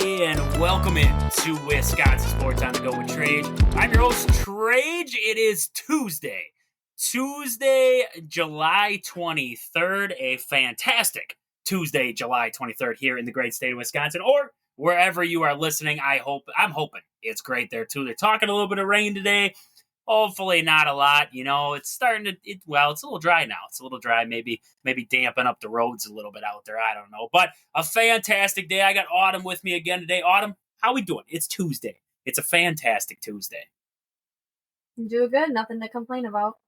everybody, and welcome in to Wisconsin Sports on the Go with Trage. I'm your host, Trage. It is Tuesday, July 23rd, a fantastic Tuesday, July 23rd here in the great state of Wisconsin, or wherever you are listening. I'm hoping it's great there too. They're talking a little bit of rain today. Hopefully not a lot. It's starting to, it's a little dry now. It's a little dry, maybe dampen up the roads a little bit out there. I don't know. But a fantastic day. I got Autumn with me again today. Autumn, how we doing? It's Tuesday. It's a fantastic Tuesday. I'm doing good. Nothing to complain about.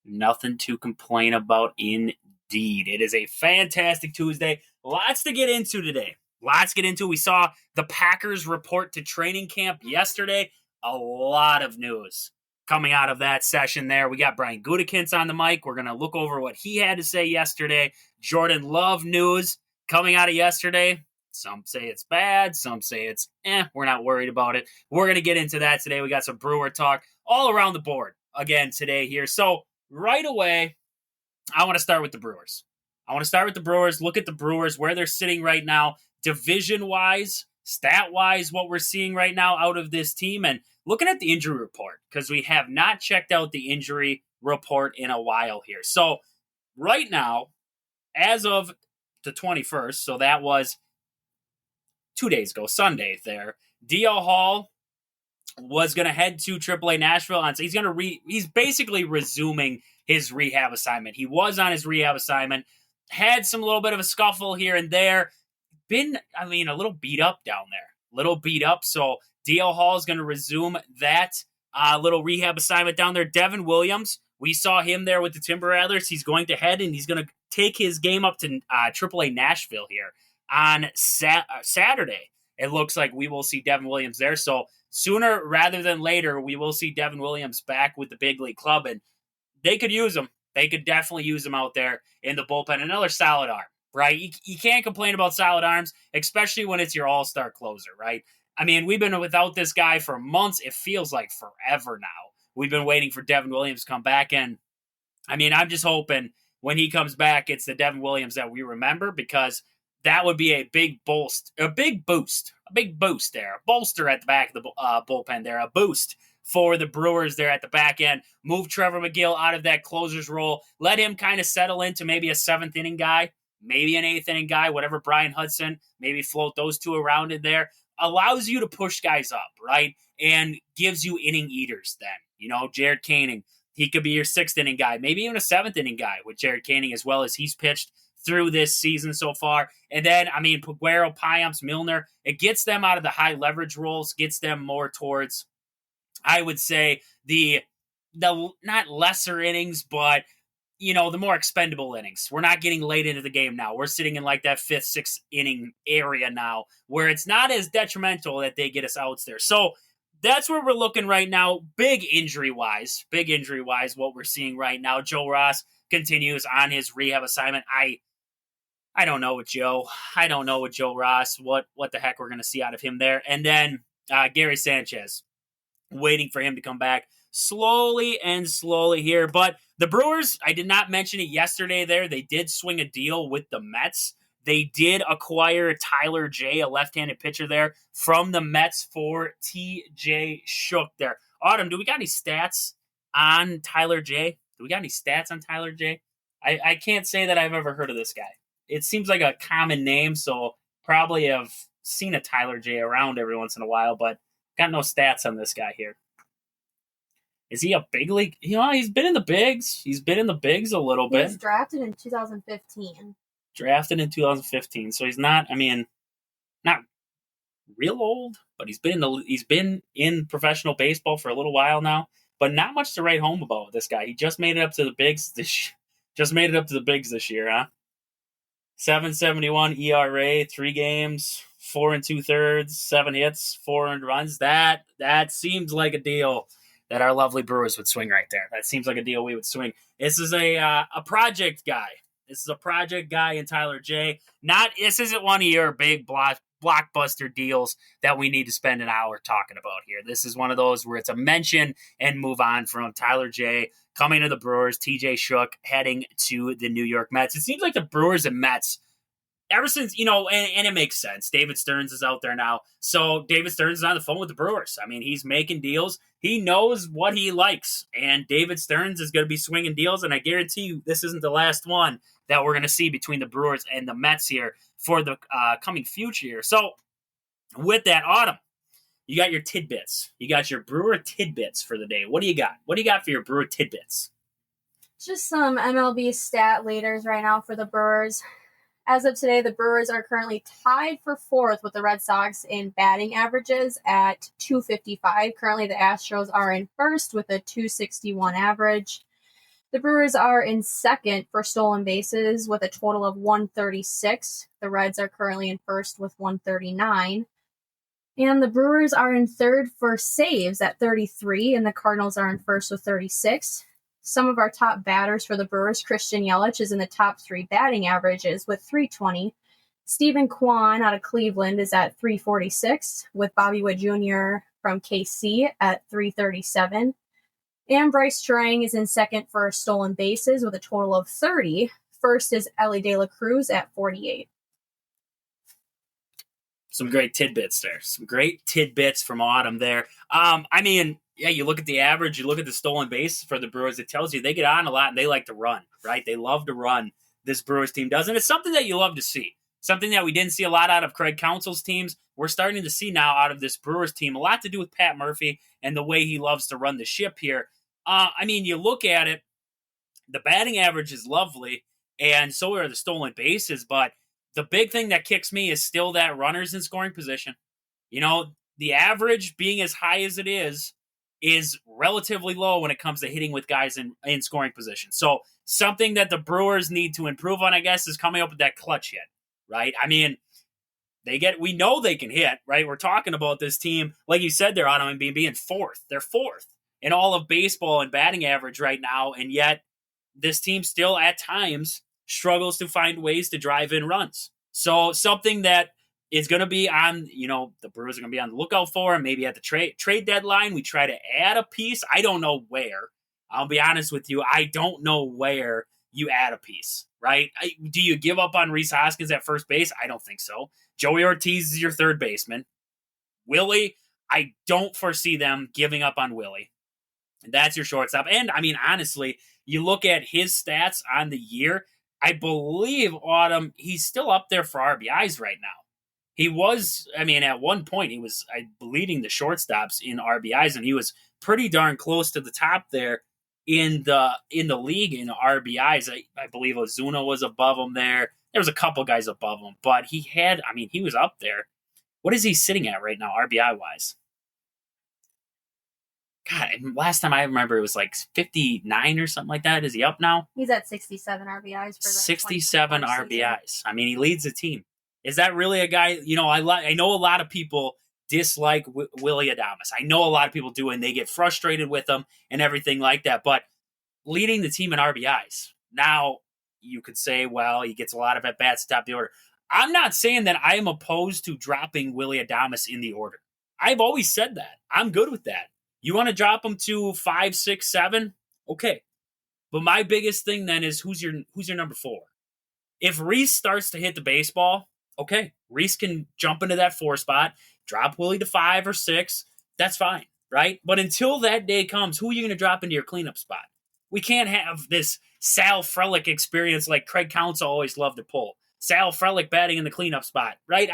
Nothing to complain about indeed. It is a fantastic Tuesday. Lots to get into today. We saw the Packers report to training camp yesterday. A lot of news coming out of that session there. We got Brian Gute on the mic. We're going to look over what he had to say yesterday. Jordan Love news coming out of yesterday. Some say it's bad. Some say it's we're not worried about it. We're going to get into that today. We got some Brewer talk all around the board again today here. So right away, I want to start with the Brewers. Look at the Brewers, where they're sitting right now, division-wise, stat-wise, what we're seeing right now out of this team, and looking at the injury report, because we have not checked out the injury report in a while here. So right now, as of the 21st, so that was 2 days ago, Sunday there, D.L. Hall was going to head to AAA Nashville. And so he's basically resuming his rehab assignment. He was on his rehab assignment, had some little bit of a scuffle here and there, been a little beat up down there. So D.L. Hall is going to resume that little rehab assignment down there. Devin Williams, we saw him there with the Timber Rattlers. He's going to head and he's going to take his game up to AAA Nashville here on Saturday. It looks like we will see Devin Williams there. So sooner rather than later, we will see Devin Williams back with the big league club, and they could use him. They could definitely use him out there in the bullpen. Another solid arm. Right? You can't complain about solid arms, especially when it's your all-star closer, right? We've been without this guy for months. It feels like forever now. We've been waiting for Devin Williams to come back, and I'm just hoping when he comes back, it's the Devin Williams that we remember, because that would be a big boost there, a bolster at the back of the bullpen there, a boost for the Brewers there at the back end. Move Trevor McGill out of that closer's role. Let him kind of settle into maybe a seventh inning guy, maybe an eighth inning guy, whatever, Brian Hudson, maybe float those two around in there. Allows you to push guys up, right? And gives you inning eaters then. Jared Koenig, he could be your sixth inning guy, maybe even a seventh inning guy with Jared Koenig as well as he's pitched through this season so far. And then, Paguero, Payamps, Milner, it gets them out of the high leverage roles, gets them more towards, I would say, the not lesser innings, but the more expendable innings. We're not getting late into the game now. We're sitting in like that fifth, sixth inning area now, where it's not as detrimental that they get us outs there. So that's where we're looking right now. Big injury-wise, what we're seeing right now. Joe Ross continues on his rehab assignment. I don't know with Joe. I don't know with Joe Ross what the heck we're going to see out of him there. And then Gary Sanchez, waiting for him to come back slowly here. But the Brewers, I did not mention it yesterday there. They did swing a deal with the Mets. They did acquire Tyler J, a left-handed pitcher there, from the Mets for T.J. Shook there. Autumn, do we got any stats on Tyler J? I can't say that I've ever heard of this guy. It seems like a common name, so probably have seen a Tyler J around every once in a while, but got no stats on this guy here. Is he a big league? He's been in the bigs. A little bit. He was drafted in 2015. So he's not, not real old, but he's been in professional baseball for a little while now. But not much to write home about with this guy. He just made it up to the bigs this year, huh? 7.71 ERA, 3 games, 4 2/3, 7 hits, 4 earned runs. That seems like a deal that our lovely Brewers would swing right there. That seems like a deal we would swing. This is a project guy. In Tyler J. This isn't one of your big blockbuster deals that we need to spend an hour talking about here. This is one of those where it's a mention and move on from Tyler J. coming to the Brewers, TJ Shook heading to the New York Mets. It seems like the Brewers and Mets ever since, and it makes sense. David Stearns is out there now. So David Stearns is on the phone with the Brewers. I mean, he's making deals. He knows what he likes. And David Stearns is going to be swinging deals. And I guarantee you this isn't the last one that we're going to see between the Brewers and the Mets here for the coming future year. So with that, Autumn, you got your tidbits. You got your Brewer tidbits for the day. What do you got? What do you got for your Brewer tidbits? Just some MLB stat leaders right now for the Brewers. As of today, the Brewers are currently tied for fourth with the Red Sox in batting averages at 255. Currently, the Astros are in first with a 261 average. The Brewers are in second for stolen bases with a total of 136. The Reds are currently in first with 139. And the Brewers are in third for saves at 33, and the Cardinals are in first with 36. Some of our top batters for the Brewers, Christian Yelich is in the top 3 batting averages with 320. Stephen Kwan out of Cleveland is at 346, with Bobby Witt Jr. from KC at 337. And Bryce Turangs is in second for stolen bases with a total of 30. First is Ellie De La Cruz at 48. Some great tidbits there. Some great tidbits from Autumn there. You look at the average, you look at the stolen base for the Brewers, it tells you they get on a lot and they like to run, right? They love to run, this Brewers team does. And it's something that you love to see. Something that we didn't see a lot out of Craig Counsell's teams. We're starting to see now out of this Brewers team. A lot to do with Pat Murphy and the way he loves to run the ship here. You look at it, the batting average is lovely, and so are the stolen bases, but the big thing that kicks me is still that runners in scoring position. The average being as high as it is relatively low when it comes to hitting with guys in scoring position. So something that the Brewers need to improve on, I guess, is coming up with that clutch hit, right? We know they can hit, right? We're talking about this team, like you said, they're on being fourth. They're fourth in all of baseball and batting average right now, and yet this team still at times struggles to find ways to drive in runs. So something that is going to be on, the Brewers are going to be on the lookout for, and maybe at the trade deadline, we try to add a piece. I don't know where. I'll be honest with you. I don't know where you add a piece, right? Do you give up on Rhys Hoskins at first base? I don't think so. Joey Ortiz is your third baseman. Willie, I don't foresee them giving up on Willie. That's your shortstop. And, honestly, you look at his stats on the year, I believe, Autumn, he's still up there for RBIs right now. He was, at one point, he was leading the shortstops in RBIs, and he was pretty darn close to the top there in the league in RBIs. I believe Ozuna was above him there. There was a couple guys above him, but he was up there. What is he sitting at right now, RBI-wise? God, last time I remember it was like 59 or something like that. Is he up now? He's at 67 RBIs. For the 67 RBIs. Season. He leads the team. Is that really a guy? I know a lot of people dislike Willie Adames. I know a lot of people do, and they get frustrated with him and everything like that. But leading the team in RBIs. Now, you could say, well, he gets a lot of at-bats to top the order. I'm not saying that I am opposed to dropping Willie Adames in the order. I've always said that. I'm good with that. You want to drop him to 5, 6, 7? Okay. But my biggest thing then is who's your number 4? If Rhys starts to hit the baseball, okay, Rhys can jump into that 4 spot, drop Willie to 5 or 6. That's fine, right? But until that day comes, who are you going to drop into your cleanup spot? We can't have this Sal Frelick experience like Craig Counsell always loved to pull. Sal Frelick batting in the cleanup spot, right?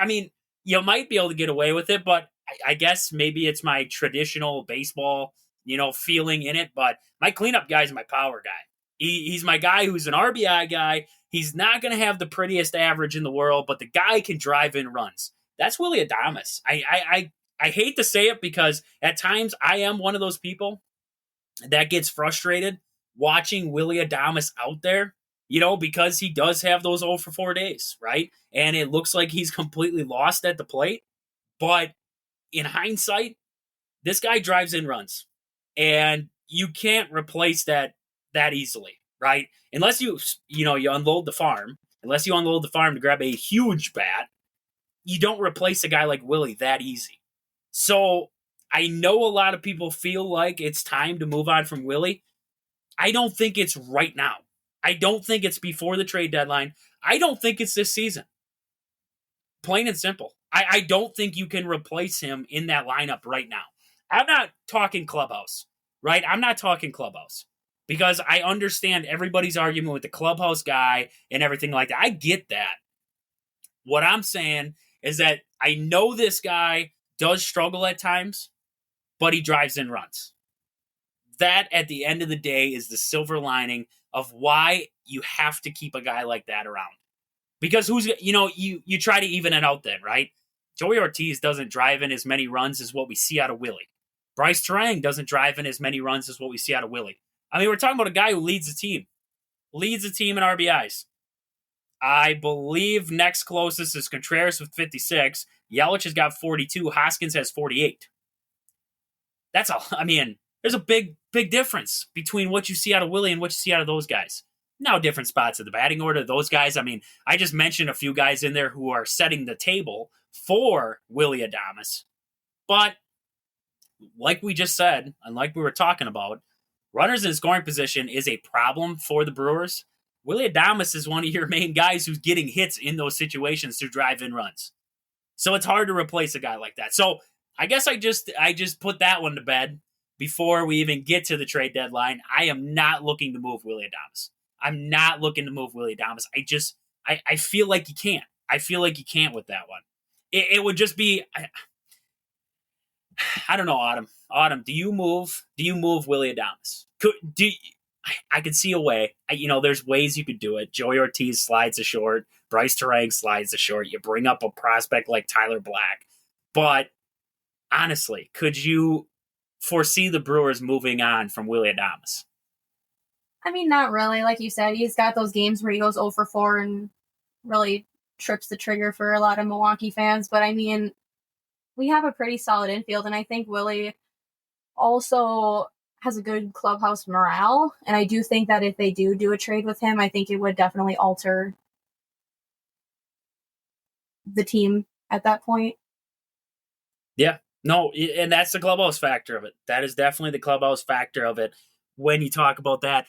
You might be able to get away with it, but I guess maybe it's my traditional baseball, feeling in it. But my cleanup guy is my power guy. He's my guy who's an RBI guy. He's not going to have the prettiest average in the world, but the guy can drive in runs. That's Willie Adames. I hate to say it because at times I am one of those people that gets frustrated watching Willie Adames out there, because he does have those 0 for 4 days, right? And it looks like he's completely lost at the plate. But in hindsight, this guy drives in runs. And you can't replace that easily, right? Unless you unload the farm. Unless you unload the farm to grab a huge bat, you don't replace a guy like Willie that easy. So I know a lot of people feel like it's time to move on from Willie. I don't think it's right now. I don't think it's before the trade deadline. I don't think it's this season. Plain and simple. I don't think you can replace him in that lineup right now. I'm not talking clubhouse, right? I'm not talking clubhouse because I understand everybody's argument with the clubhouse guy and everything like that. I get that. What I'm saying is that I know this guy does struggle at times, but he drives in runs. That, at the end of the day, is the silver lining of why you have to keep a guy like that around. Because you try to even it out then, right? Joey Ortiz doesn't drive in as many runs as what we see out of Willie. Bryce Turang doesn't drive in as many runs as what we see out of Willie. I mean, we're talking about a guy who leads the team in RBIs. I believe next closest is Contreras with 56. Yelich has got 42. Hoskins has 48. There's a big difference between what you see out of Willie and what you see out of those guys. Now, different spots of the batting order. Those guys, I just mentioned a few guys in there who are setting the table for Willie Adames. But like we just said, and like we were talking about, runners in scoring position is a problem for the Brewers. Willie Adames is one of your main guys who's getting hits in those situations to drive in runs. So it's hard to replace a guy like that. So I guess I just put that one to bed before we even get to the trade deadline. I am not looking to move Willie Adames. I'm not looking to move Willie Adames. I feel like you can't. I feel like you can't with that one. It would just be, I don't know, Autumn. Autumn, do you move Willie Adames? I could see a way. There's ways you could do it. Joey Ortiz slides to short. Bryce Turang slides to short. You bring up a prospect like Tyler Black. But honestly, could you foresee the Brewers moving on from Willie Adames? Not really. Like you said, he's got those games where he goes 0 for 4 and really trips the trigger for a lot of Milwaukee fans. But we have a pretty solid infield, and I think Willie also has a good clubhouse morale. And I do think that if they do a trade with him, I think it would definitely alter the team at that point. Yeah. No, and that's the clubhouse factor of it. That is definitely the clubhouse factor of it when you talk about that.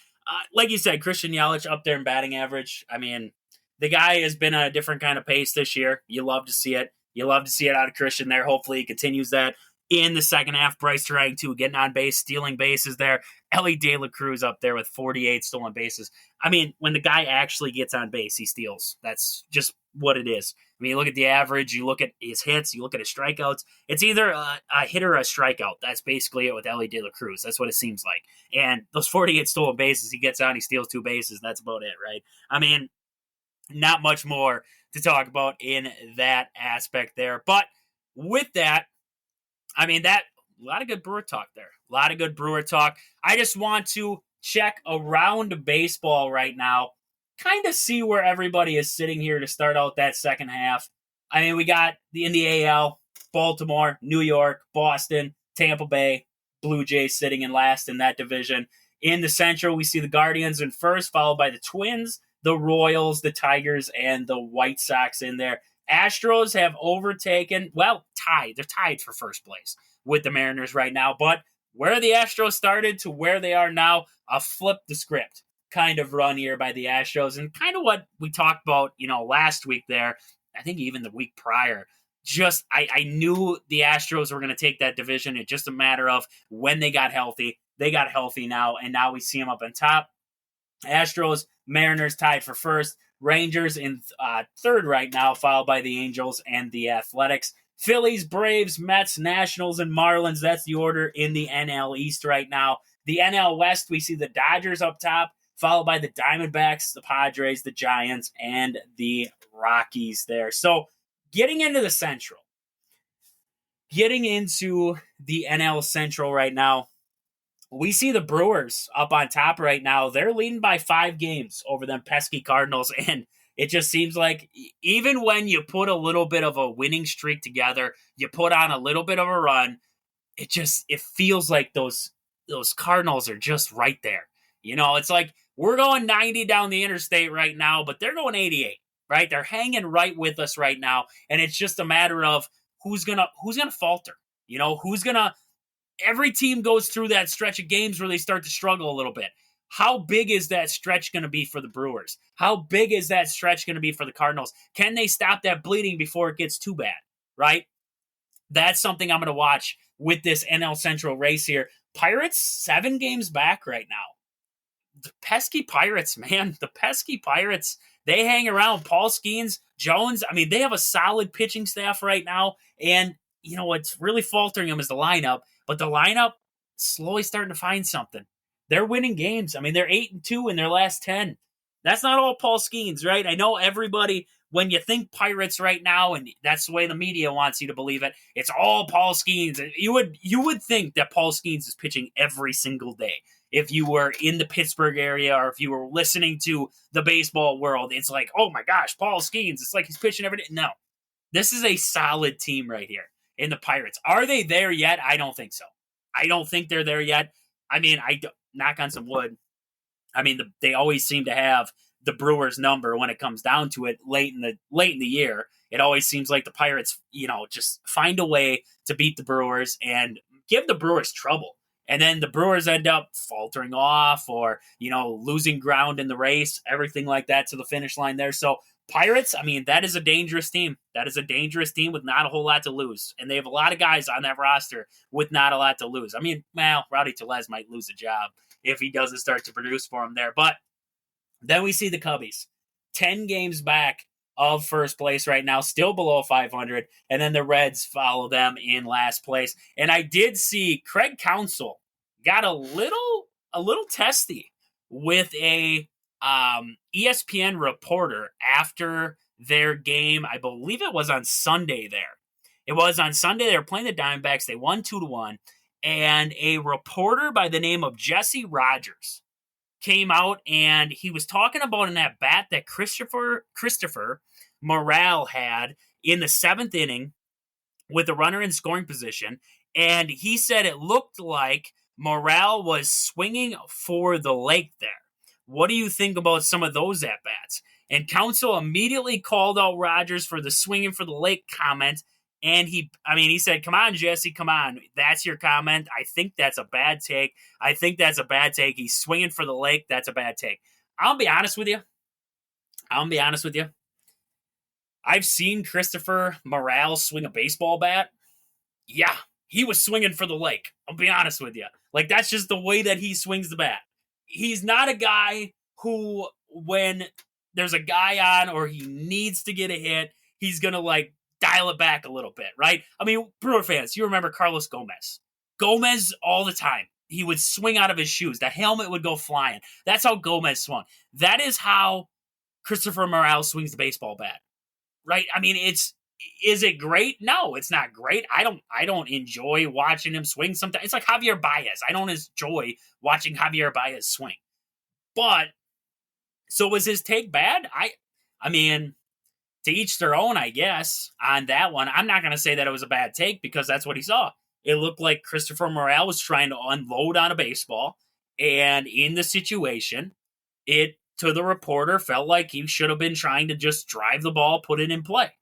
Like you said, Christian Yelich up there in batting average. The guy has been on a different kind of pace this year. You love to see it. You love to see it out of Christian there. Hopefully he continues that in the second half. Bryce Turang, too, getting on base, stealing bases there. Ellie De La Cruz up there with 48 stolen bases. When the guy actually gets on base, he steals. That's just what it is. You look at the average, you look at his hits, you look at his strikeouts. It's either a hit or a strikeout. That's basically it with Ellie De La Cruz. That's what it seems like. And those 48 stolen bases, he gets on, he steals 2 bases. That's about it, right? Not much more to talk about in that aspect there. But with that, a lot of good Brewer talk there. A lot of good Brewer talk. I just want to check around baseball right now, kind of see where everybody is sitting here to start out that second half. We got in the AL, Baltimore, New York, Boston, Tampa Bay, Blue Jays sitting in last in that division. In the Central, we see the Guardians in first, followed by the Twins, the Royals, the Tigers, and the White Sox in there. Astros have tied. They're tied for first place with the Mariners right now. But where the Astros started to where they are now, a flip the script kind of run here by the Astros. And kind of what we talked about, last week there, I think even the week prior. I knew the Astros were going to take that division. It's just a matter of when they got healthy. They got healthy now, and now we see them up on top. Astros, Mariners tied for first. Rangers in third right now, followed by the Angels and the Athletics. Phillies, Braves, Mets, Nationals, and Marlins. That's the order in the NL East right now. The NL West, we see the Dodgers up top, followed by the Diamondbacks, the Padres, the Giants, and the Rockies there. So getting into the Central, getting into the NL Central right now, we see the Brewers up on top right now. They're leading by 5 games over them pesky Cardinals, and it just seems like even when you put a little bit of a winning streak together, you put on a little bit of a run, it feels like those Cardinals are just right there. It's like we're going 90 down the interstate right now, but they're going 88, right? They're hanging right with us right now, and it's just a matter of who's gonna falter. Every team goes through that stretch of games where they start to struggle a little bit. How big is that stretch going to be for the Brewers? How big is that stretch going to be for the Cardinals? Can they stop that bleeding before it gets too bad, right? That's something I'm going to watch with this NL Central race here. Pirates, 7 games back right now. The pesky Pirates, man. The pesky Pirates. They hang around. Paul Skeens, Jones. I mean, they have a solid pitching staff right now. And, what's really faltering them is the lineup. But the lineup slowly starting to find something. They're winning games. I mean, they're 8-2 in their last 10. That's not all Paul Skeens, right? I know everybody, when you think Pirates right now, and that's the way the media wants you to believe it, it's all Paul Skeens. You would think that Paul Skeens is pitching every single day. If you were in the Pittsburgh area or if you were listening to the baseball world, it's like, oh my gosh, Paul Skeens. It's like he's pitching every day. No. This is a solid team right here in the Pirates. Are they there yet? I don't think so. I don't think they're there yet. I mean, knock on some wood. I mean, they always seem to have the Brewers' number when it comes down to it late in the year. It always seems like the Pirates, just find a way to beat the Brewers and give the Brewers trouble. And then the Brewers end up faltering off or, losing ground in the race, everything like that to the finish line there. So Pirates, I mean, that is a dangerous team. That is a dangerous team with not a whole lot to lose. And they have a lot of guys on that roster with not a lot to lose. I mean, Rowdy Tellez might lose a job if he doesn't start to produce for him there. But then we see the Cubbies, 10 games back of first place right now, still below 500. And then the Reds follow them in last place. And I did see Craig Counsell got a little testy with a ESPN reporter after their game. I believe it was on Sunday there. It was on Sunday. They were playing the Diamondbacks. They won 2-1. And a reporter by the name of Jesse Rogers came out and he was talking about an at-bat that Christopher Morale had in the 7th inning with a runner in scoring position. And he said it looked like Morale was swinging for the lake there. What do you think about some of those at-bats? And Counsell immediately called out Rogers for the swinging for the lake comment. And he said, come on, Jesse, come on. That's your comment. I think that's a bad take. He's swinging for the lake. That's a bad take. I'll be honest with you. I've seen Christopher Morale swing a baseball bat. Yeah, he was swinging for the lake. I'll be honest with you. Like, that's just the way that he swings the bat. He's not a guy who, when there's a guy on or he needs to get a hit, he's going to, dial it back a little bit, right? I mean, Brewer fans, you remember Carlos Gomez. Gomez, all the time, he would swing out of his shoes. That helmet would go flying. That's how Gomez swung. That is how Christopher Morale swings the baseball bat, right? I mean, is it great? No, it's not great. I don't enjoy watching him swing sometimes. It's like Javier Baez. I don't enjoy watching Javier Baez swing. But, so was his take bad? I mean, to each their own, I guess, on that one. I'm not going to say that it was a bad take because that's what he saw. It looked like Christopher Morale was trying to unload on a baseball, and in the situation, it, to the reporter, felt like he should have been trying to just drive the ball, put it in play.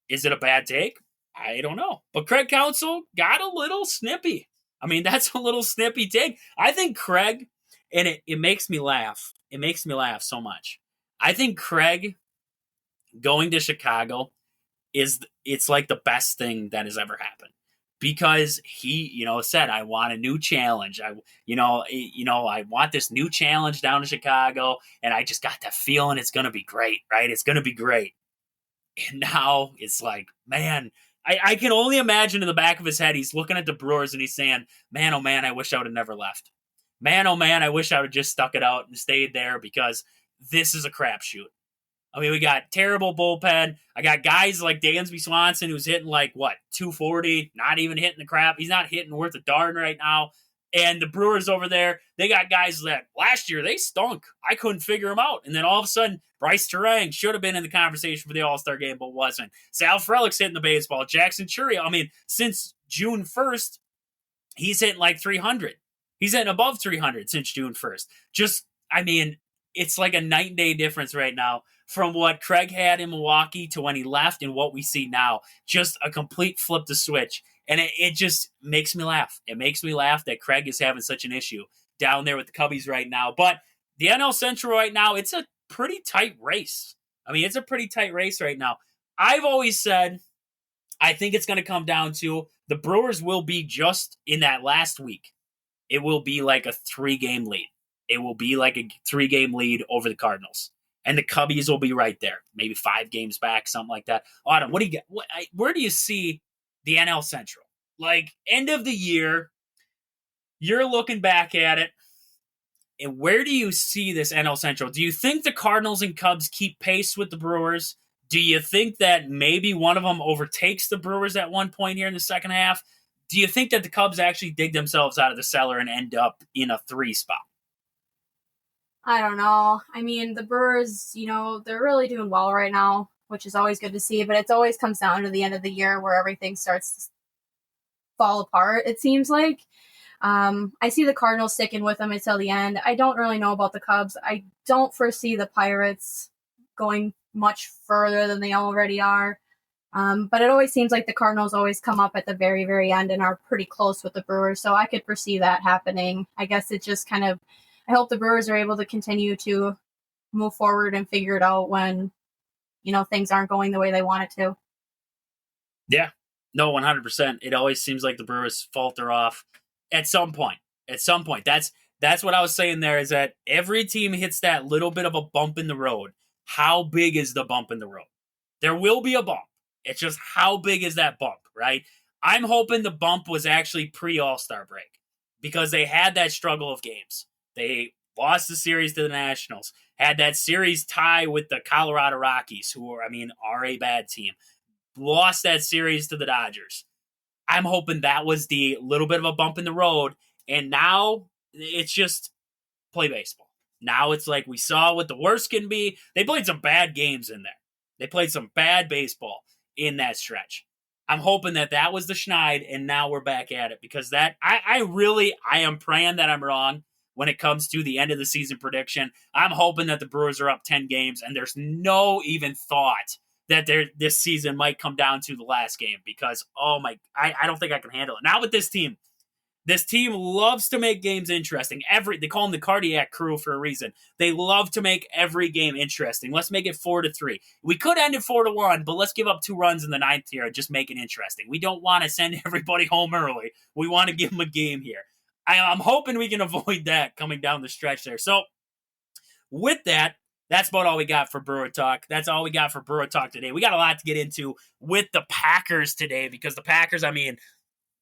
Is it a bad take? I don't know. But Craig Counsell got a little snippy. I mean, that's a little snippy take. I think Craig, and it makes me laugh. It makes me laugh so much. I think Craig going to Chicago it's like the best thing that has ever happened, because he, said, I want a new challenge. I want this new challenge down in Chicago, and I just got that feeling it's going to be great, right? It's going to be great. And now it's like, man, I can only imagine in the back of his head, he's looking at the Brewers and he's saying, man, oh man, I wish I would have never left. Man, oh man, I wish I would have just stuck it out and stayed there, because this is a crapshoot. I mean, we got terrible bullpen. I got guys like Dansby Swanson who's hitting 240, not even hitting the crap. He's not hitting worth a darn right now. And the Brewers over there, they got guys that last year they stunk. I couldn't figure them out. And then all of a sudden, Bryce Turangs should have been in the conversation for the All-Star game, but wasn't. Sal Frelick's hitting the baseball. Jackson Churio, I mean, since June 1st, he's hitting 300. He's hitting above 300 since June 1st. It's like a night and day difference right now from what Craig had in Milwaukee to when he left and what we see now. Just a complete flip the switch. And it just makes me laugh. It makes me laugh that Craig is having such an issue, down there with the Cubbies right now. But the NL Central right now, it's a pretty tight race. I mean, it's a pretty tight race right now. I've always said I think it's going to come down to the Brewers will be just in that last week. It will be like a 3-game lead. It will be like a 3-game lead over the Cardinals. And the Cubbies will be right there. Maybe 5 games back, something like that. Autumn, what do you get? Where do you see the NL Central? Like, end of the year, you're looking back at it, and where do you see this NL Central? Do you think the Cardinals and Cubs keep pace with the Brewers? Do you think that maybe one of them overtakes the Brewers at one point here in the second half? Do you think that the Cubs actually dig themselves out of the cellar and end up in a 3 spot? I don't know. I mean, the Brewers, they're really doing well right now, which is always good to see, but it always comes down to the end of the year where everything starts to fall apart, it seems like. I see the Cardinals sticking with them until the end. I don't really know about the Cubs. I don't foresee the Pirates going much further than they already are. But it always seems like the Cardinals always come up at the very, very end and are pretty close with the Brewers. So I could foresee that happening. I guess it just kind of, I hope the Brewers are able to continue to move forward and figure it out when, things aren't going the way they want it to. Yeah, no, 100%. It always seems like the Brewers falter off at some point. That's what I was saying there, is that every team hits that little bit of a bump in the road. How big is the bump in the road? There will be a bump. It's just how big is that bump, right? I'm hoping the bump was actually pre-All-Star break because they had that struggle of games. They lost the series to the Nationals, had that series tie with the Colorado Rockies, who are a bad team, lost that series to the Dodgers. I'm hoping that was the little bit of a bump in the road, and now it's just play baseball. Now it's like we saw what the worst can be. They played some bad games in there. They played some bad baseball in that stretch. I'm hoping that was the schneid, and now we're back at it because I am praying that I'm wrong when it comes to the end of the season prediction. I'm hoping that the Brewers are up 10 games, and there's no even thought that this season might come down to the last game because, I don't think I can handle it. Now with this team loves to make games interesting. They call them the cardiac crew for a reason. They love to make every game interesting. Let's make it 4-3. We could end it 4-1, but let's give up 2 runs in the 9th here and just make it interesting. We don't want to send everybody home early. We want to give them a game here. I'm hoping we can avoid that coming down the stretch there. So with that, that's about all we got for Brewer Talk. That's all we got for Brewer Talk today. We got a lot to get into with the Packers today because the Packers,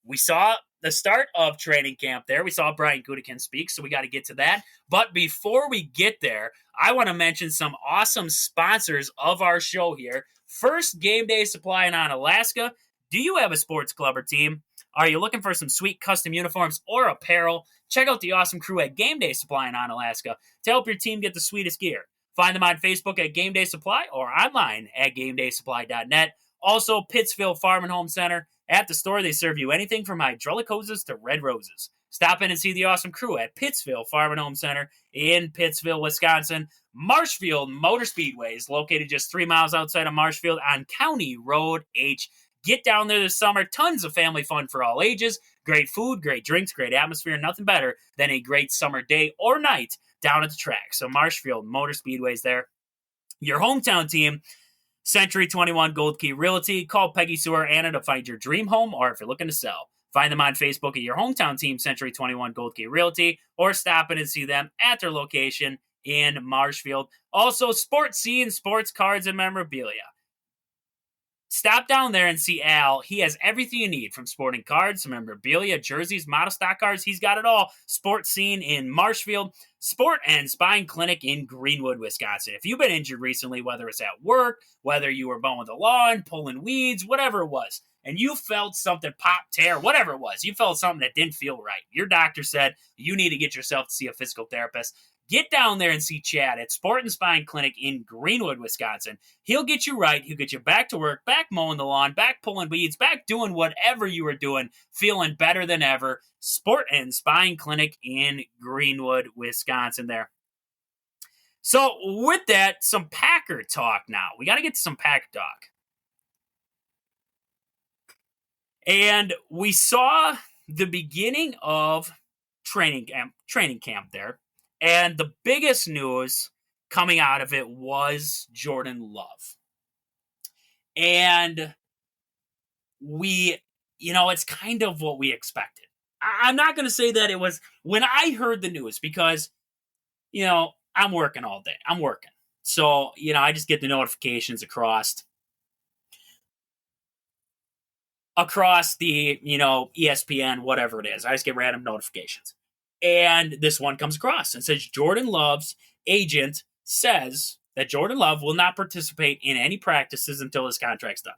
we saw the start of training camp there. We saw Brian Gute speak, so we got to get to that. But before we get there, I want to mention some awesome sponsors of our show here. First, Game Day Supply in Alaska. Do you have a sports club or team? Are you looking for some sweet custom uniforms or apparel? Check out the awesome crew at Game Day Supply in Alaska to help your team get the sweetest gear. Find them on Facebook at Game Day Supply or online at GameDaySupply.net. Also, Pittsville Farm and Home Center. At the store, they serve you anything from hydraulic hoses to red roses. Stop in and see the awesome crew at Pittsville Farm and Home Center in Pittsville, Wisconsin. Marshfield Motor Speedway is located just 3 miles outside of Marshfield on County Road H. Get down there this summer. Tons of family fun for all ages. Great food, great drinks, great atmosphere. Nothing better than a great summer day or night down at the track. So Marshfield Motor Speedway's there. Your hometown team, Century 21 Gold Key Realty. Call Peggy Sue or Anna to find your dream home or if you're looking to sell. Find them on Facebook at your hometown team, Century 21 Gold Key Realty, or stop in and see them at their location in Marshfield. Also, Sports Scene, sports cards and memorabilia. Stop down there and see Al. He has everything you need from sporting cards, memorabilia, jerseys, model stock cars. He's got it all. Sports Scene in Marshfield. Sport and Spine Clinic in Greenwood, Wisconsin. If you've been injured recently, whether it's at work, whether you were mowing the lawn, pulling weeds, whatever it was, and you felt something pop, tear, whatever it was, you felt something that didn't feel right. Your doctor said you need to get yourself to see a physical therapist. Get down there and see Chad at Sport and Spine Clinic in Greenwood, Wisconsin. He'll get you right. He'll get you back to work, back mowing the lawn, back pulling weeds, back doing whatever you were doing, feeling better than ever. Sport and Spine Clinic in Greenwood, Wisconsin there. So with that, some Packer talk now. We got to get to some Packer talk. And we saw the beginning of training camp there. And the biggest news coming out of it was Jordan Love. And it's kind of what we expected. I'm not going to say that it was when I heard the news because, I'm working all day. I'm working. So, I just get the notifications across the, ESPN, whatever it is. I just get random notifications. And this one comes across and says Jordan Love's agent says that Jordan Love will not participate in any practices until his contract's done.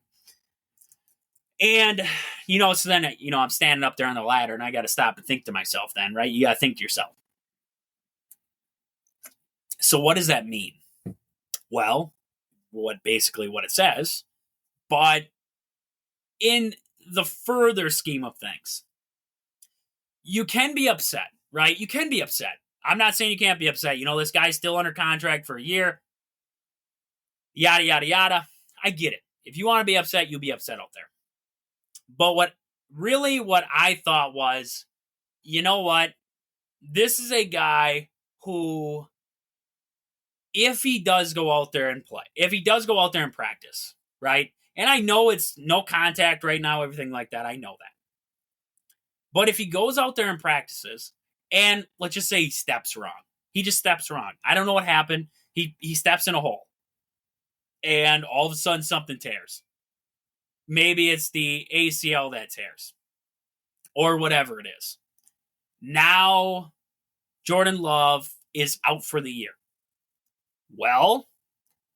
And, so then, I'm standing up there on the ladder and I got to stop and think to myself then, right? You got to think to yourself. So what does that mean? Well, what it says, but in the further scheme of things, you can be upset, right? You can be upset. I'm not saying you can't be upset. This guy's still under contract for a year. Yada, yada, yada. I get it. If you want to be upset, you'll be upset out there. But what I thought was, this is a guy who, if he does go out there and play, if he does go out there and practice, right? And I know it's no contact right now, everything like that. I know that. But if he goes out there and practices, and let's just say he steps wrong. He just steps wrong. I don't know what happened. He steps in a hole. And all of a sudden something tears. Maybe it's the ACL that tears. Or whatever it is. Now, Jordan Love is out for the year. Well,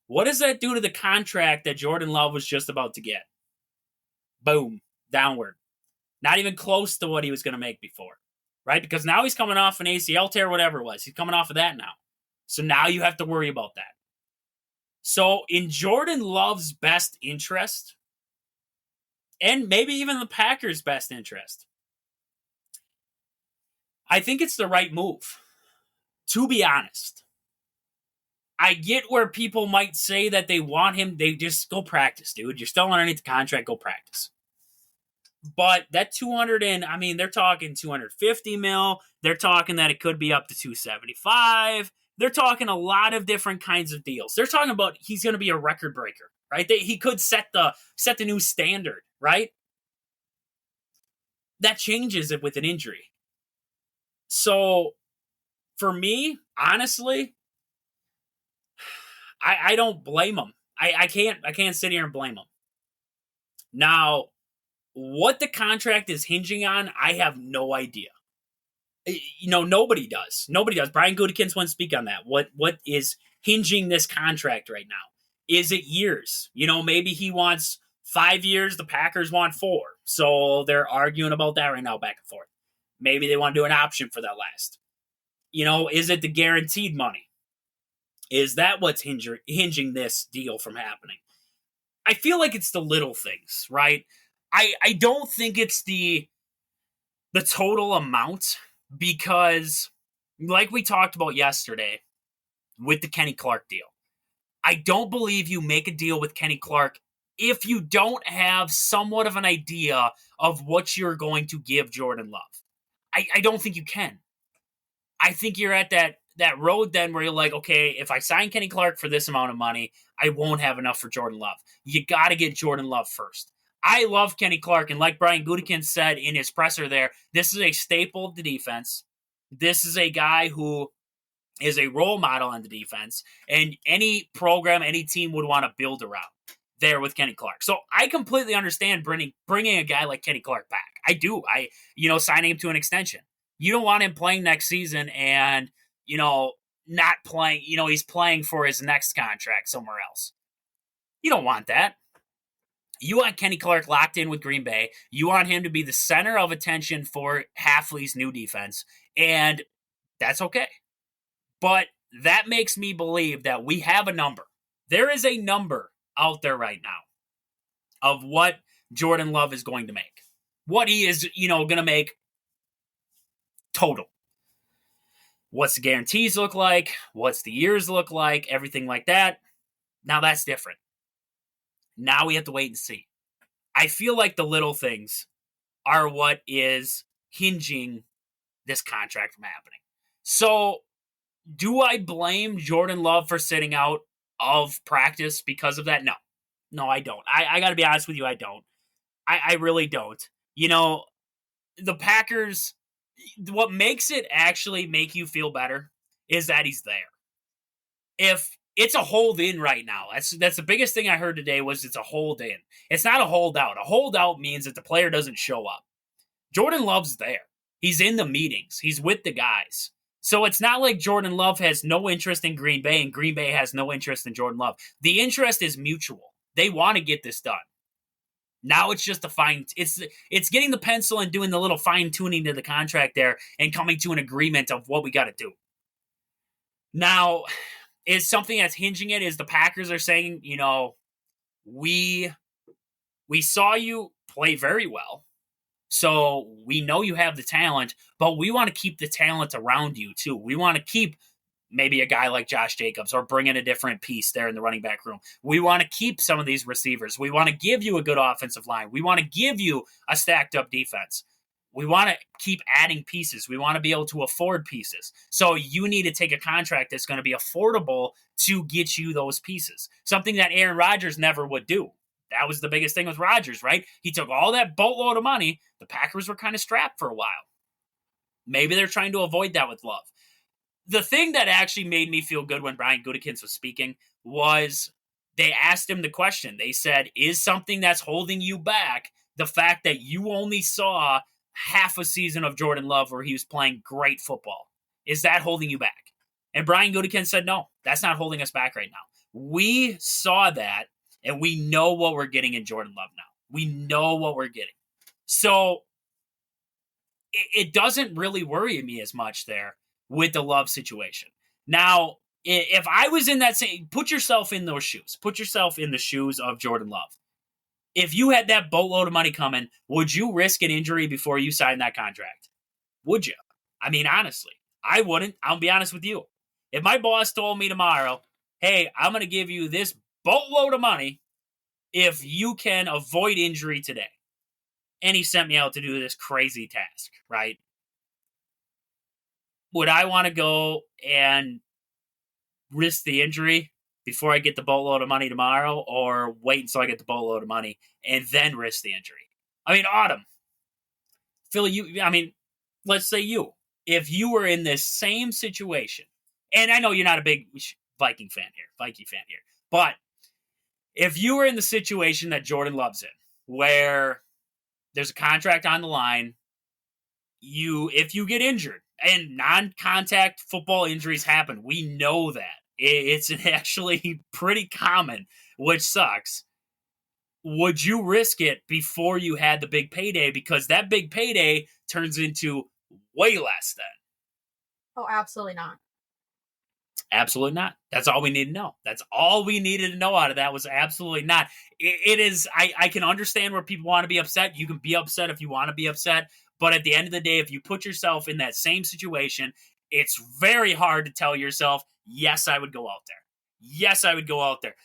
what does that do to the contract that Jordan Love was just about to get? Boom. Downward. Not even close to what he was going to make before. Right? Because now he's coming off an ACL tear, whatever it was. He's coming off of that now. So now you have to worry about that. So in Jordan Love's best interest, and maybe even the Packers' best interest, I think it's the right move. To be honest. I get where people might say that they want him. They just go practice, dude. You're still underneath the contract. Go practice. But that they're talking 250 mil. They're talking that it could be up to 275. They're talking a lot of different kinds of deals. They're talking about he's going to be a record breaker, right? He could set the new standard, right? That changes it with an injury. So, for me, honestly, I don't blame him. I can't sit here and blame him. Now, what the contract is hinging on, I have no idea. Nobody does. Nobody does. Brian Gute can speak on that. What is hinging this contract right now? Is it years? Maybe he wants 5 years. The Packers want 4. So they're arguing about that right now, back and forth. Maybe they want to do an option for that last. Is it the guaranteed money? Is that what's hinging this deal from happening? I feel like it's the little things, right? I don't think it's the total amount, because like we talked about yesterday with the Kenny Clark deal, I don't believe you make a deal with Kenny Clark if you don't have somewhat of an idea of what you're going to give Jordan Love. I don't think you can. I think you're at that road then where you're like, okay, if I sign Kenny Clark for this amount of money, I won't have enough for Jordan Love. You got to get Jordan Love first. I love Kenny Clark, and like Brian Gute said in his presser there, this is a staple of the defense. This is a guy who is a role model on the defense, and any program, any team would want to build around there with Kenny Clark. So I completely understand bringing a guy like Kenny Clark back. I do. Signing him to an extension. You don't want him playing next season and, not playing, he's playing for his next contract somewhere else. You don't want that. You want Kenny Clark locked in with Green Bay. You want him to be the center of attention for Hafley's new defense. And that's okay. But that makes me believe that we have a number. There is a number out there right now of what Jordan Love is going to make. What he is, going to make total. What's the guarantees look like? What's the years look like? Everything like that. Now that's different. Now we have to wait and see. I feel like the little things are what is hinging this contract from happening. So do I blame Jordan Love for sitting out of practice because of that? No, I don't. I got to be honest with you. I don't. I really don't. The Packers, what makes it actually make you feel better is that he's there. If it's a hold in right now, that's the biggest thing I heard today was it's a hold in. It's not a holdout. A holdout means that the player doesn't show up. Jordan Love's there. He's in the meetings. He's with the guys. So it's not like Jordan Love has no interest in Green Bay and Green Bay has no interest in Jordan Love. The interest is mutual. They want to get this done. Now it's just it's getting the pencil and doing the little fine tuning to the contract there and coming to an agreement of what we got to do. Now, is something that's hinging it is the Packers are saying, we saw you play very well. So we know you have the talent, but we want to keep the talent around you too. We want to keep maybe a guy like Josh Jacobs or bring in a different piece there in the running back room. We want to keep some of these receivers. We want to give you a good offensive line. We want to give you a stacked up defense. We want to keep adding pieces. We want to be able to afford pieces. So you need to take a contract that's going to be affordable to get you those pieces. Something that Aaron Rodgers never would do. That was the biggest thing with Rodgers, right? He took all that boatload of money. The Packers were kind of strapped for a while. Maybe they're trying to avoid that with Love. The thing that actually made me feel good when Brian Gute was speaking was they asked him the question. They said, is something that's holding you back the fact that you only saw half a season of Jordan Love where he was playing great football? Is that holding you back? And Brian Gute said, no, that's not holding us back right now. We saw that. And we know what we're getting in Jordan Love now. We know what we're getting. So it doesn't really worry me as much there with the Love situation. Now, if I was in that same, put yourself in those shoes. Put yourself in the shoes of Jordan Love. If you had that boatload of money coming, would you risk an injury before you signed that contract? Would you? I mean, honestly, I wouldn't. I'll be honest with you. If my boss told me tomorrow, hey, I'm going to give you this boatload of money if you can avoid injury today. And he sent me out to do this crazy task, right? Would I want to go and risk the injury before I get the boatload of money tomorrow, or wait until I get the boatload of money and then risk the injury? I mean, Autumn, Phil, let's say if you were in this same situation, and I know you're not a big Viking fan here, but if you were in the situation that Jordan Love's in, where there's a contract on the line, if you get injured, and non-contact football injuries happen, we know that. It's actually pretty common, which sucks. Would you risk it before you had the big payday? Because that big payday turns into way less then. Oh, absolutely not. Absolutely not. That's all we need to know. That's all we needed to know out of that was absolutely not. It is, I can understand where people want to be upset. You can be upset if you want to be upset. But at the end of the day, if you put yourself in that same situation, it's very hard to tell yourself, yes, I would go out there. Yes, I would go out there.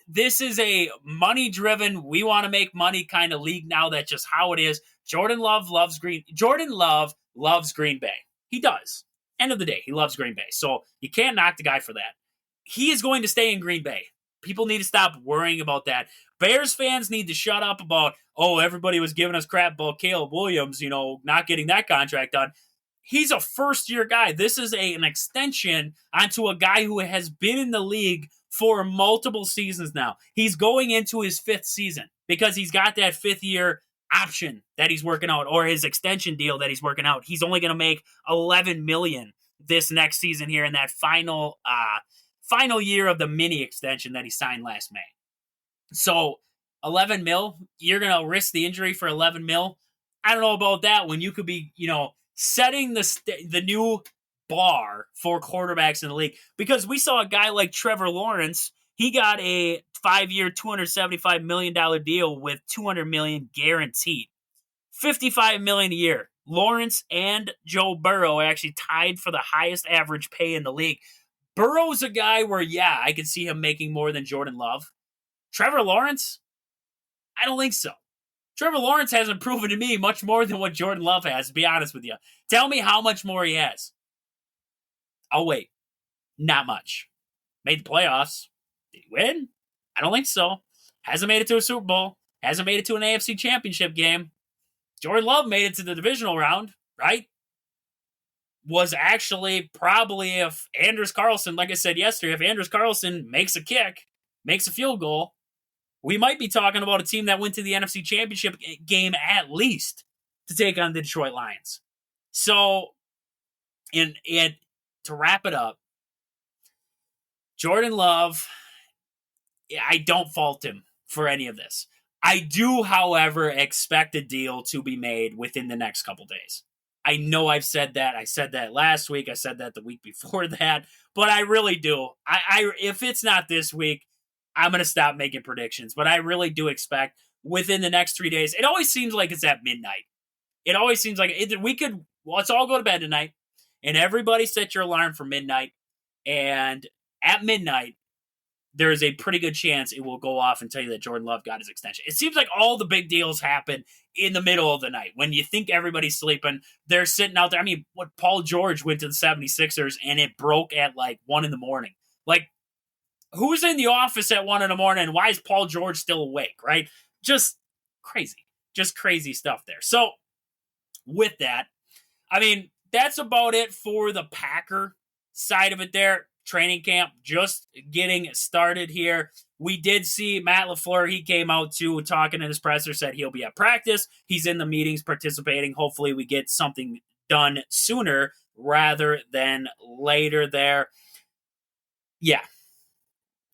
This is a money-driven, we want to make money kind of league now. That's just how it is. Jordan Love loves Green Bay. He does. End of the day, he loves Green Bay. So you can't knock the guy for that. He is going to stay in Green Bay. People need to stop worrying about that. Bears fans need to shut up about, everybody was giving us crap about Caleb Williams, not getting that contract done. He's a first-year guy. This is an extension onto a guy who has been in the league for multiple seasons now. He's going into his fifth season because he's got that fifth-year option that he's working out, or his extension deal that he's working out. He's only going to make $11 million this next season here in that final year of the mini extension that he signed last May. So $11 mil, you're going to risk the injury for $11 mil. I don't know about that when you could be, setting the new bar for quarterbacks in the league, because we saw a guy like Trevor Lawrence. He got a 5-year, $275 million deal with $200 million guaranteed, $55 million a year. Lawrence and Joe Burrow are actually tied for the highest average pay in the league. Burrow's a guy where, I can see him making more than Jordan Love. Trevor Lawrence, I don't think so. Trevor Lawrence hasn't proven to me much more than what Jordan Love has, to be honest with you. Tell me how much more he has. I'll wait. Not much. Made the playoffs. Did he win? I don't think so. Hasn't made it to a Super Bowl. Hasn't made it to an AFC Championship game. Jordan Love made it to the divisional round, right? Was actually probably, if Anders Carlson, like I said yesterday, if Anders Carlson makes a kick, makes a field goal, we might be talking about a team that went to the NFC Championship game at least to take on the Detroit Lions. So, and to wrap it up, Jordan Love, I don't fault him for any of this. I do, however, expect a deal to be made within the next couple days. I know I've said that. I said that last week. I said that the week before that. But I really do. I if it's not this week, I'm going to stop making predictions. But I really do expect within the next 3 days. It always seems like it's at midnight. It always seems like let's all go to bed tonight. And everybody set your alarm for midnight. And at midnight, there is a pretty good chance it will go off and tell you that Jordan Love got his extension. It seems like all the big deals happen in the middle of the night. When you think everybody's sleeping, they're sitting out there. I mean, Paul George went to the 76ers and it broke at like 1 in the morning. Like, who's in the office at 1 in the morning? Why is Paul George still awake, right? Just crazy. Just crazy stuff there. So, with that, I mean, that's about it for the Packer side of it there. Training camp just getting started here. We did see Matt LaFleur. He came out too, talking in his presser, said he'll be at practice. He's in the meetings participating. Hopefully we get something done sooner rather than later there. Yeah.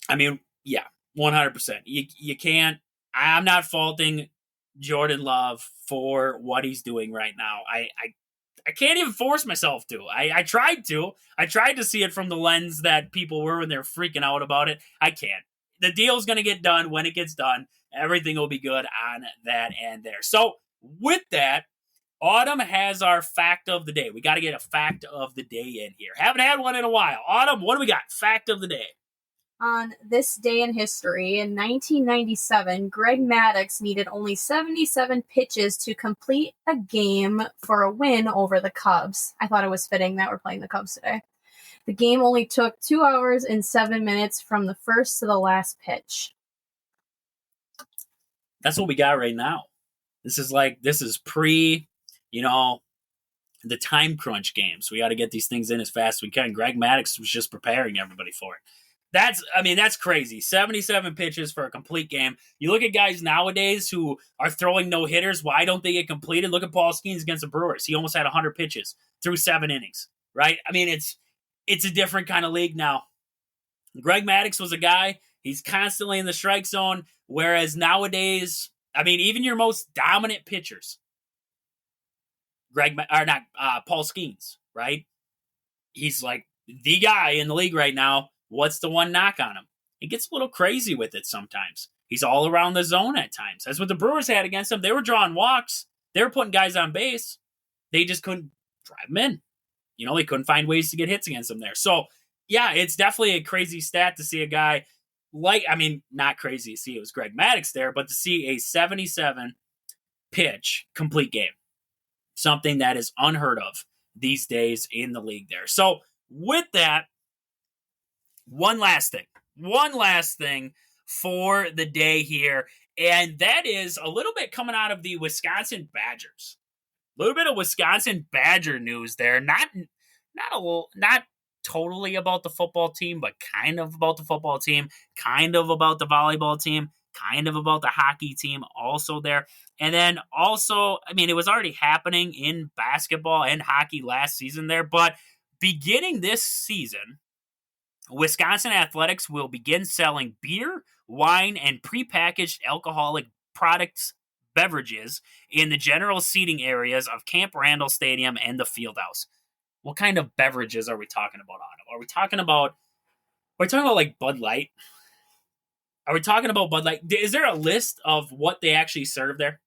I mean, yeah, 100%. You can't. I'm not faulting Jordan Love for what he's doing right now. I can't even force myself to. I tried to. I tried to see it from the lens that people were when they're freaking out about it. I can't. The deal's going to get done when it gets done. Everything will be good on that end there. So with that, Autumn has our fact of the day. We got to get a fact of the day in here. Haven't had one in a while. Autumn, what do we got? Fact of the day. On this day in history, in 1997, Greg Maddux needed only 77 pitches to complete a game for a win over the Cubs. I thought it was fitting that we're playing the Cubs today. The game only took 2 hours and 7 minutes from the first to the last pitch. That's what we got right now. This is pre, the time crunch games. We got to get these things in as fast as we can. Greg Maddux was just preparing everybody for it. That's crazy. 77 pitches for a complete game. You look at guys nowadays who are throwing no-hitters. Why don't they get completed? Look at Paul Skeens against the Brewers. He almost had 100 pitches through 7 innings, right? I mean, it's a different kind of league now. Greg Maddux was a guy, he's constantly in the strike zone, whereas nowadays, I mean, even your most dominant pitchers, Paul Skeens, right? He's like the guy in the league right now. What's the one knock on him? He gets a little crazy with it sometimes. He's all around the zone at times. That's what the Brewers had against him. They were drawing walks. They were putting guys on base. They just couldn't drive them in. They couldn't find ways to get hits against them there. So, yeah, it's definitely a crazy stat to see a guy not crazy to see it was Greg Maddux there, but to see a 77 pitch complete game. Something that is unheard of these days in the league there. So, with that, one last thing for the day here, and that is a little bit coming out of the Wisconsin Badgers. A little bit of Wisconsin Badger news there. Not totally about the football team, but kind of about the football team, kind of about the volleyball team, kind of about the hockey team also there. And then also, it was already happening in basketball and hockey last season there, but beginning this season, Wisconsin Athletics will begin selling beer, wine, and prepackaged alcoholic beverages in the general seating areas of Camp Randall Stadium and the Fieldhouse. What kind of beverages are we talking about, Autumn? Are we talking about like Bud Light? Are we talking about Bud Light? Is there a list of what they actually serve there?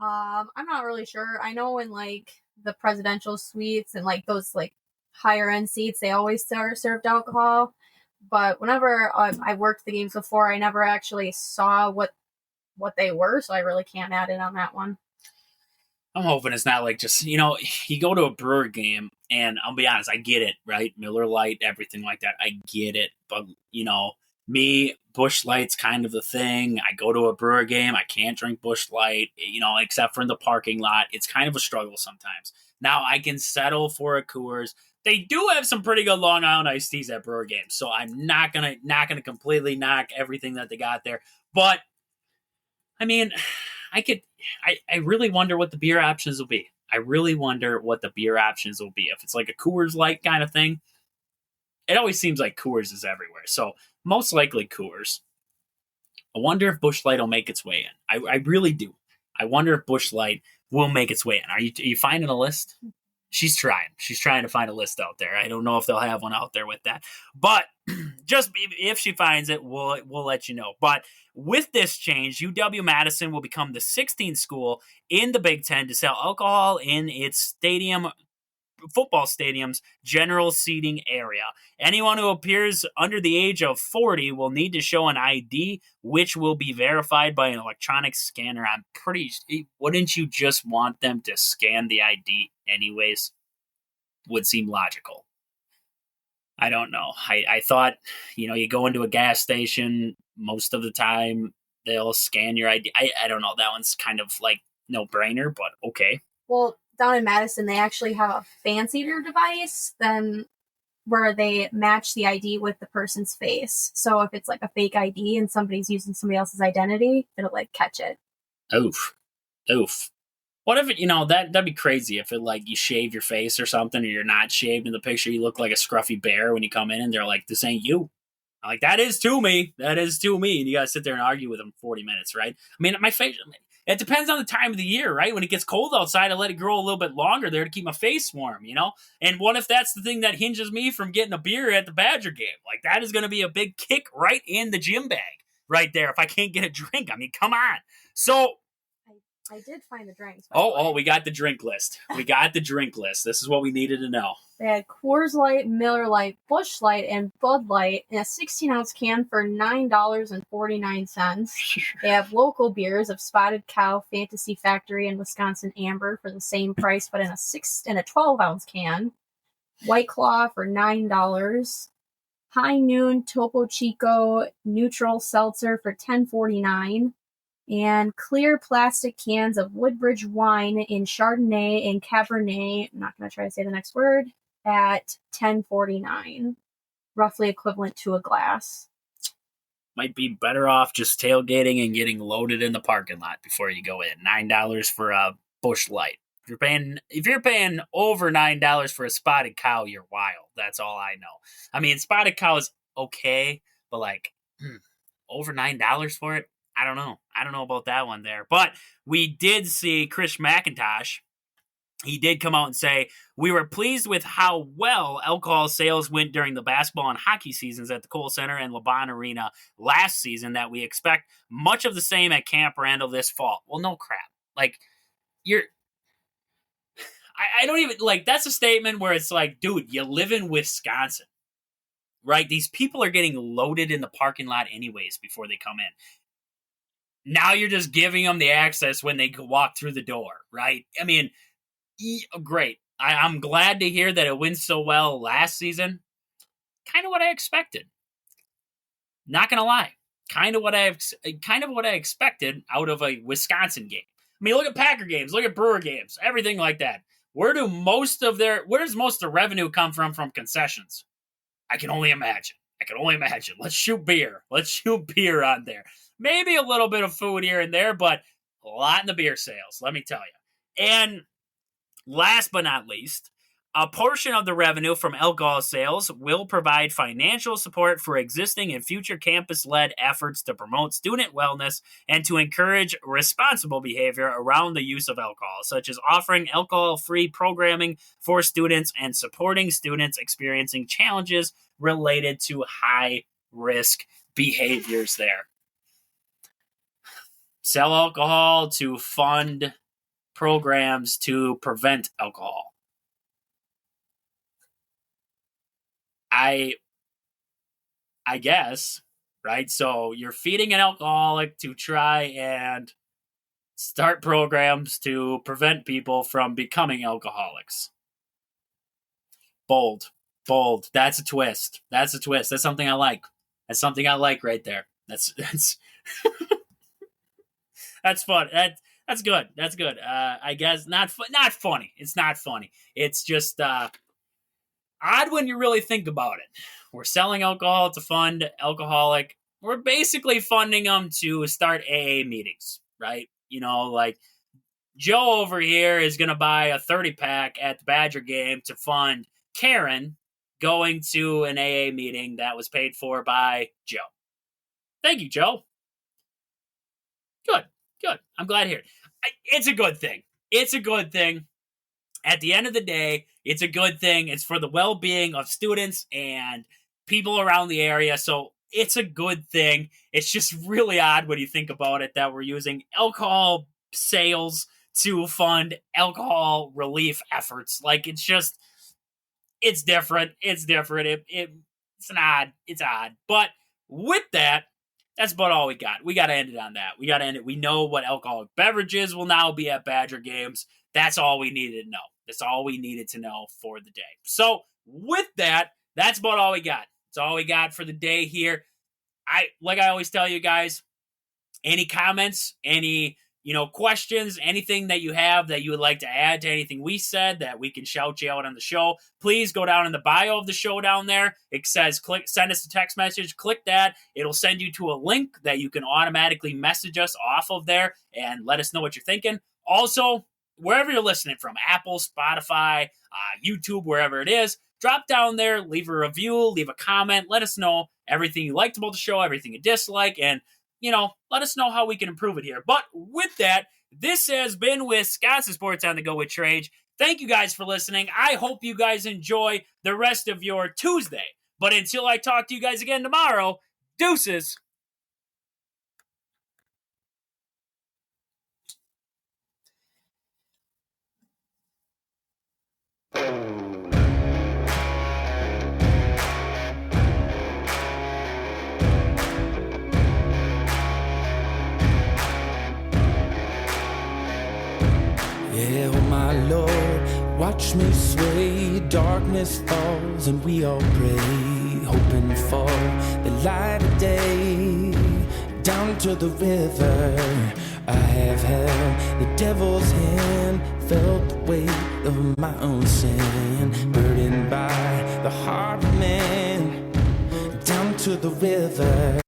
I'm not really sure. I know in like the presidential suites and like those like higher end seats, they always served alcohol. But whenever I worked the games before, I never actually saw what what they were, so I really can't add it on that one. I'm hoping it's not like just, you go to a Brewer game, and I'll be honest, I get it, right? Miller Lite, everything like that. I get it. But, me, Busch Light's kind of the thing. I go to a Brewer game, I can't drink Busch Light, except for in the parking lot. It's kind of a struggle sometimes. Now, I can settle for a Coors. They do have some pretty good Long Island iced teas at Brewer games, so I'm not gonna completely knock everything that they got there. But, I mean, I really wonder what the beer options will be. If it's like a Coors Light kind of thing, it always seems like Coors is everywhere. So most likely Coors. I wonder if Busch Light will make its way in. I really do. I wonder if Busch Light will make its way in. Are you finding a list? She's trying. She's trying to find a list out there. I don't know if they'll have one out there with that. But just if she finds it, we'll let you know. But with this change, UW-Madison will become the 16th school in the Big Ten to sell alcohol in its football stadium's general seating area. Anyone who appears under the age of 40 will need to show an ID, which will be verified by an electronic scanner. Wouldn't you just want them to scan the ID anyways? Would seem logical. I don't know. I thought, you go into a gas station, most of the time they'll scan your ID. I don't know. That one's kind of like no-brainer, but okay. Well, down in Madison, they actually have a fancier device than where they match the ID with the person's face. So if it's like a fake ID and somebody's using somebody else's identity, it'll like catch it. Oof. What if it, that'd be crazy if it like you shave your face or something, or you're not shaved in the picture, you look like a scruffy bear when you come in and they're like, this ain't you. I'm like, that is to me. And you got to sit there and argue with them 40 minutes, right? I mean, my face, it depends on the time of the year, right? When it gets cold outside, I let it grow a little bit longer there to keep my face warm, And what if that's the thing that hinges me from getting a beer at the Badger game? Like, that is going to be a big kick right in the gym bag right there if I can't get a drink. I mean, come on. So I did find the drinks. We got the drink list. This is what we needed to know. They had Coors Light, Miller Lite, Busch Light, and Bud Light in a 16-ounce can for $9.49. They have local beers of Spotted Cow, Fantasy Factory, and Wisconsin Amber for the same price, but in a 12-ounce can. White Claw for $9. High Noon, Topo Chico, Neutral Seltzer for $10.49. And clear plastic cans of Woodbridge wine in Chardonnay and Cabernet, I'm not going to try to say the next word, at $10.49, roughly equivalent to a glass. Might be better off just tailgating and getting loaded in the parking lot before you go in. $9 for a Busch Light. If you're paying over $9 for a Spotted Cow, you're wild. That's all I know. I mean, Spotted Cow is okay, but like over $9 for it? I don't know. I don't know about that one there. But we did see Chris McIntosh. He did come out and say, we were pleased with how well alcohol sales went during the basketball and hockey seasons at the Kohl Center and LeBron Arena last season, that we expect much of the same at Camp Randall this fall. Well, no crap. Like, I don't even, like, that's a statement where it's like, dude, you live in Wisconsin, right? These people are getting loaded in the parking lot anyways before they come in. Now you're just giving them the access when they walk through the door, right? I mean, great. I'm glad to hear that it went so well last season. Kind of what I expected. Not gonna lie, kind of what I expected out of a Wisconsin game. I mean, look at Packer games, look at Brewer games, everything like that. Where's most of the revenue come from concessions? I can only imagine. Let's shoot beer on there. Maybe a little bit of food here and there, but a lot in the beer sales, let me tell you. And last but not least, a portion of the revenue from alcohol sales will provide financial support for existing and future campus-led efforts to promote student wellness and to encourage responsible behavior around the use of alcohol, such as offering alcohol-free programming for students and supporting students experiencing challenges related to high-risk behaviors there. Sell alcohol to fund programs to prevent alcohol. I guess right? So you're feeding an alcoholic to try and start programs to prevent people from becoming alcoholics. Bold. That's a twist. That's something I like. That's something I like right there. That's that's fun. That's good. I guess not funny. It's not funny. It's just odd when you really think about it. We're selling alcohol to fund alcoholic. We're basically funding them to start AA meetings, right? Like Joe over here is going to buy a 30-pack at the Badger game to fund Karen going to an AA meeting that was paid for by Joe. Thank you, Joe. Good. I'm glad to hear it. It's a good thing. At the end of the day, it's a good thing. It's for the well-being of students and people around the area. So it's a good thing. It's just really odd when you think about it that we're using alcohol sales to fund alcohol relief efforts. Like, it's different. It's odd. But with that, that's about all we got. We got to end it on that. We know what alcoholic beverages will now be at Badger games. That's all we needed to know. That's all we needed to know for the day. So with that, that's about all we got. That's all we got for the day here. Like I always tell you guys, any comments, any questions, anything that you have that you would like to add to anything we said that we can shout you out on the show, please go down in the bio of the show down there. It says send us a text message. Click that. It'll send you to a link that you can automatically message us off of there and let us know what you're thinking. Also, wherever you're listening from, Apple, Spotify, YouTube, wherever it is, drop down there, leave a review, leave a comment, let us know everything you liked about the show, everything you dislike, and let us know how we can improve it here. But with that, this has been Wisconsin Sports on the Go with Trage. Thank you guys for listening. I hope you guys enjoy the rest of your Tuesday. But until I talk to you guys again tomorrow, deuces. Yeah, oh my Lord, watch me sway. Darkness falls and we all pray, hoping for the light of day. Down to the river, I have held the devil's hand, felt the weight of my own sin, burdened by the heart of man. Down to the river.